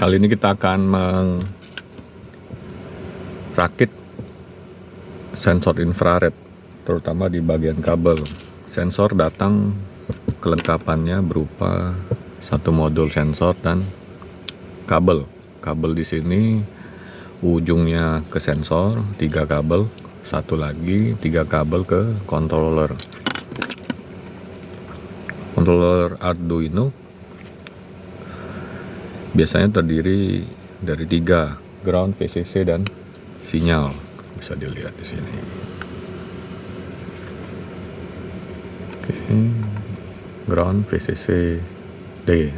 Kali ini kita akan merakit sensor infrared, terutama di bagian kabel. Sensor datang kelengkapannya berupa satu modul sensor dan kabel. Kabel di sini ujungnya ke sensor, 3 kabel, satu lagi 3 kabel ke controller. Controller Arduino biasanya terdiri dari 3, ground, VCC, dan sinyal. Bisa dilihat di sini. Oke, ground, VCC,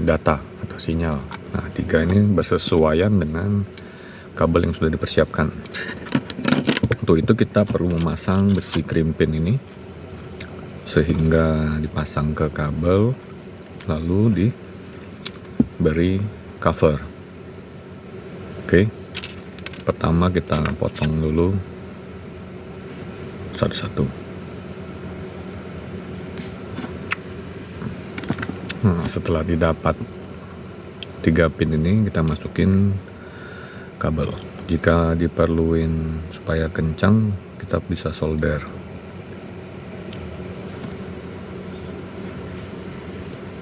data atau sinyal. Nah, 3 ini bersesuaian dengan kabel yang sudah dipersiapkan. Untuk itu kita perlu memasang besi krimpin ini sehingga dipasang ke kabel, lalu diberi cover. Oke, pertama kita potong dulu satu-satu. Nah, setelah didapat 3 pin ini, kita masukin kabel. Jika diperluin supaya kencang, kita bisa solder.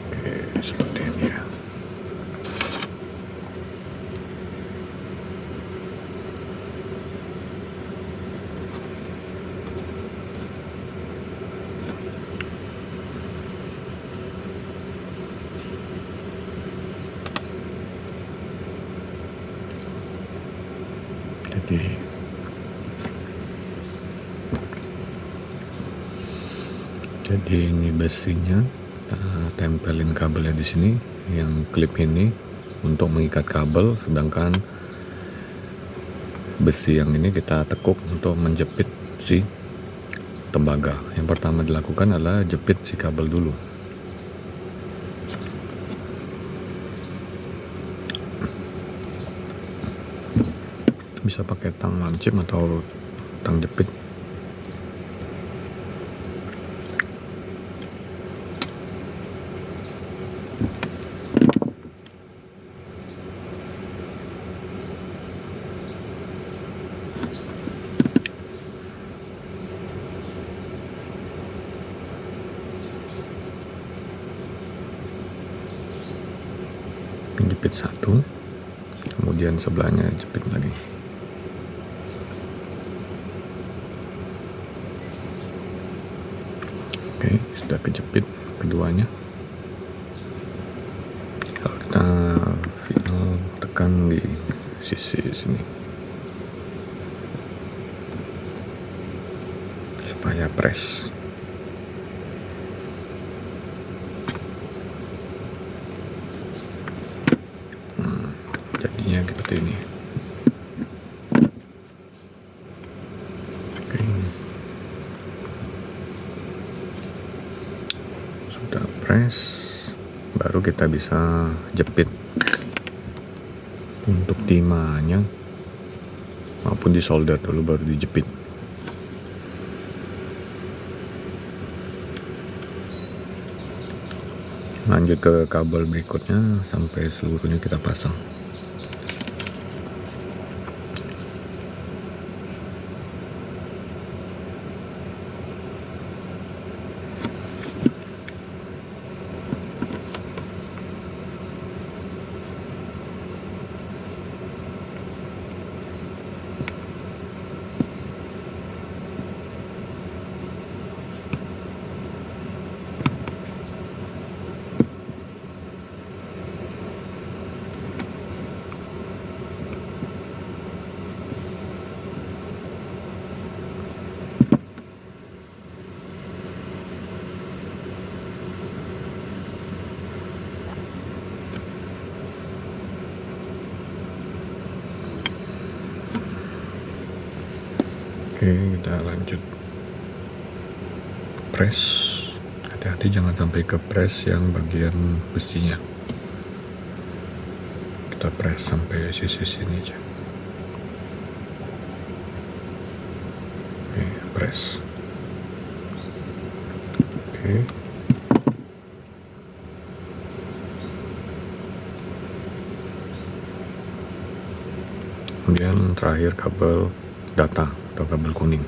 Oke, seperti ini ya. Jadi ini besinya, tempelin kabelnya di sini, yang klip ini untuk mengikat kabel, sedangkan besi yang ini kita tekuk untuk menjepit si tembaga. Yang pertama dilakukan adalah jepit si kabel dulu. Bisa pakai tang lancip atau tang jepit. Jepit satu, kemudian sebelahnya jepit lagi. Oke, sudah kejepit keduanya. Kalau kita final tekan di sisi sini supaya press. Jadinya seperti ini. Oke. Sudah press, baru kita bisa jepit. Untuk timahnya maupun disolder dulu baru dijepit. Lanjut ke kabel berikutnya sampai seluruhnya kita pasang. Oke, kita lanjut press. Hati-hati jangan sampai ke press yang bagian besinya. Kita press sampai sisi sini aja. Oke, press. Oke. Kemudian terakhir kabel data atau kabel kuning.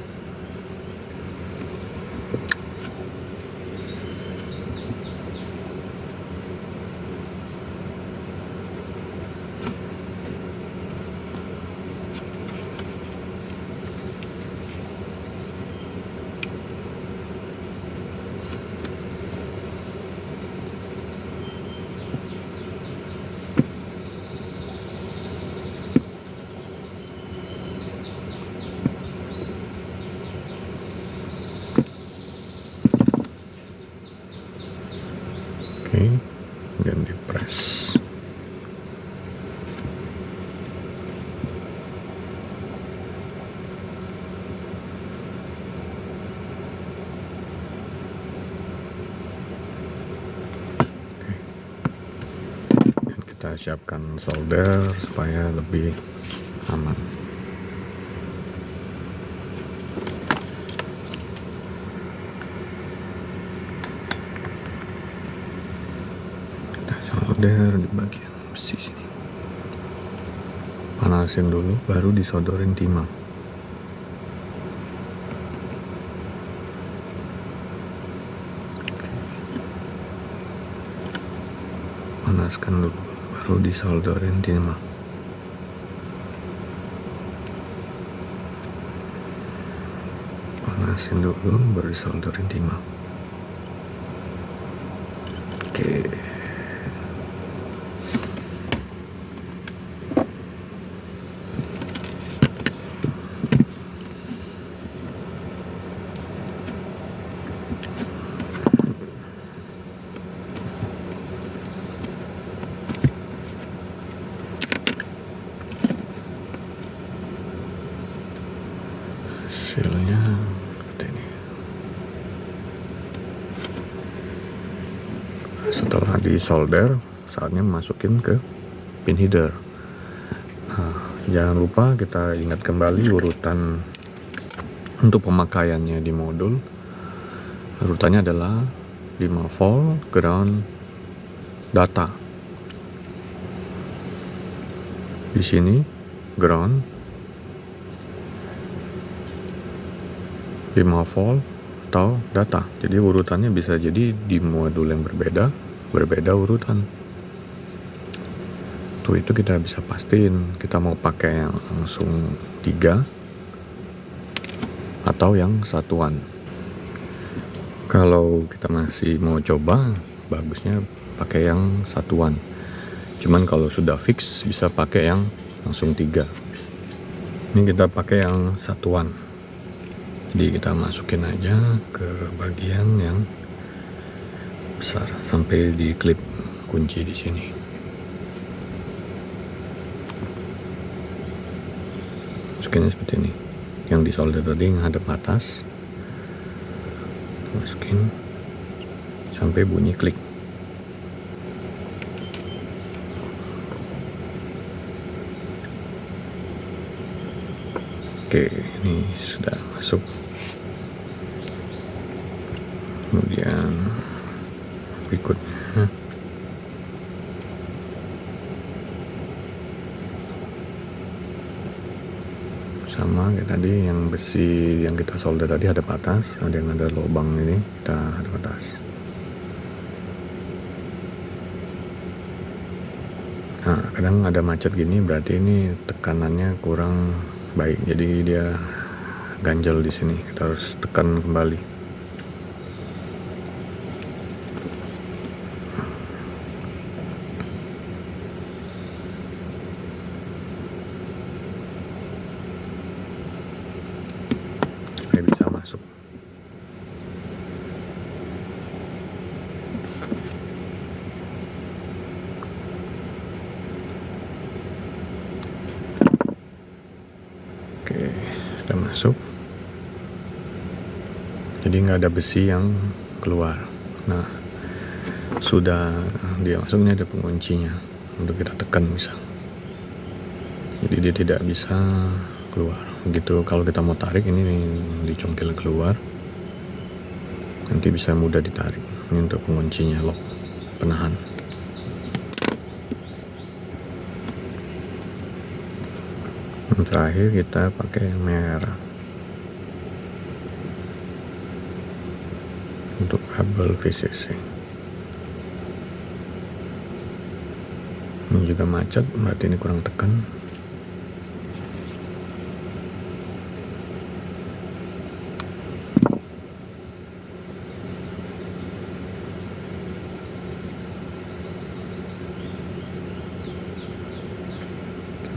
Oke, dan di press. Dan kita siapkan solder supaya lebih aman. Solder di bagian besi sini. Panasin dulu, baru disodorin timah. Panaskan dulu, baru disolderin timah. Panasin dulu, baru disolderin timah. Oke. Hasilnya seperti ini. Setelah disolder, saatnya masukin ke pin header. Nah, jangan lupa kita ingat kembali urutan untuk pemakaiannya di modul. Urutannya adalah 5 volt, ground, data. Di sini ground, 5 volt atau data. Jadi urutannya bisa jadi di modul yang berbeda urutan. Tuh, itu kita bisa pastiin kita mau pakai yang langsung 3 atau yang satuan. Kalau kita masih mau coba, bagusnya pakai yang satuan. Cuman kalau sudah fix bisa pakai yang langsung 3. Ini kita pakai yang satuan. Jadi kita masukin aja ke bagian yang besar sampai di klip kunci di sini. Masukinnya seperti ini. Yang disolder tadi ngadep atas. Masukin sampai bunyi klik. Oke, ini sudah masuk. Kemudian berikutnya sama kayak tadi, yang besi yang kita solder tadi hadap atas, ada yang ada lubang ini kita hadap atas. Nah, kadang ada macet gini berarti ini tekanannya kurang baik, jadi dia ganjel di sini, kita harus tekan kembali. Supaya bisa masuk. Oke, sudah masuk. Jadi nggak ada besi yang keluar. Nah, sudah dia masuknya, ada penguncinya untuk kita tekan misal. Jadi dia tidak bisa keluar. Begitu kalau kita mau tarik, ini dicongkel keluar, nanti bisa mudah ditarik. Ini untuk penguncinya, lock, penahan. Yang terakhir kita pakai yang merah untuk kabel VCC. Ini juga macet, berarti ini kurang tekan.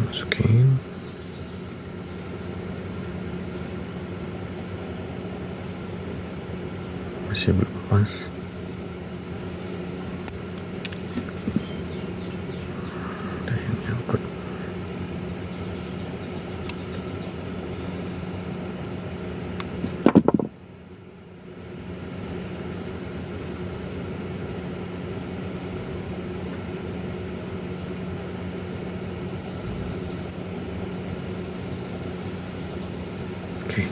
Masukin. Masih belum pas. Ada yang nyangkut. Oke.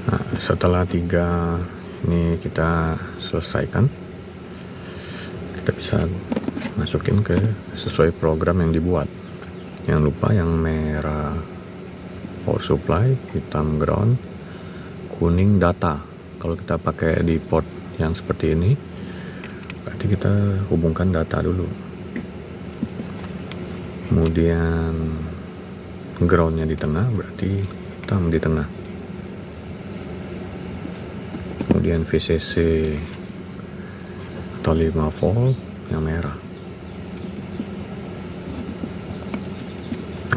Nah, setelah 3 ini kita selesaikan, kita bisa masukin ke sesuai program yang dibuat. Jangan lupa yang merah power supply, hitam ground, kuning data. Kalau kita pakai di port yang seperti ini, berarti kita hubungkan data dulu. Kemudian groundnya di tengah, berarti hitam di tengah. Kemudian VCC atau 5 volt yang merah.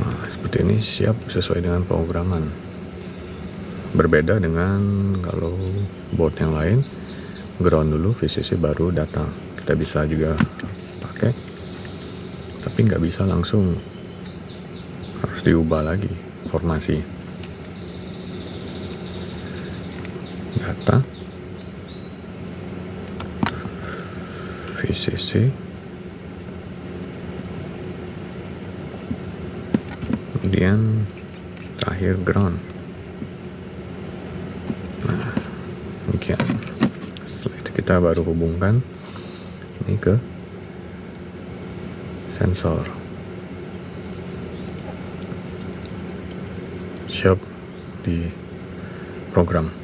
Nah, seperti ini siap sesuai dengan programan. Berbeda dengan kalau board yang lain, ground dulu VCC baru data. Kita bisa juga pakai, tapi nggak bisa langsung, harus diubah lagi formasi data VCC, kemudian terakhir ground. Nah, demikian. Setelah itu kita baru hubungkan ini ke sensor. Siap di program.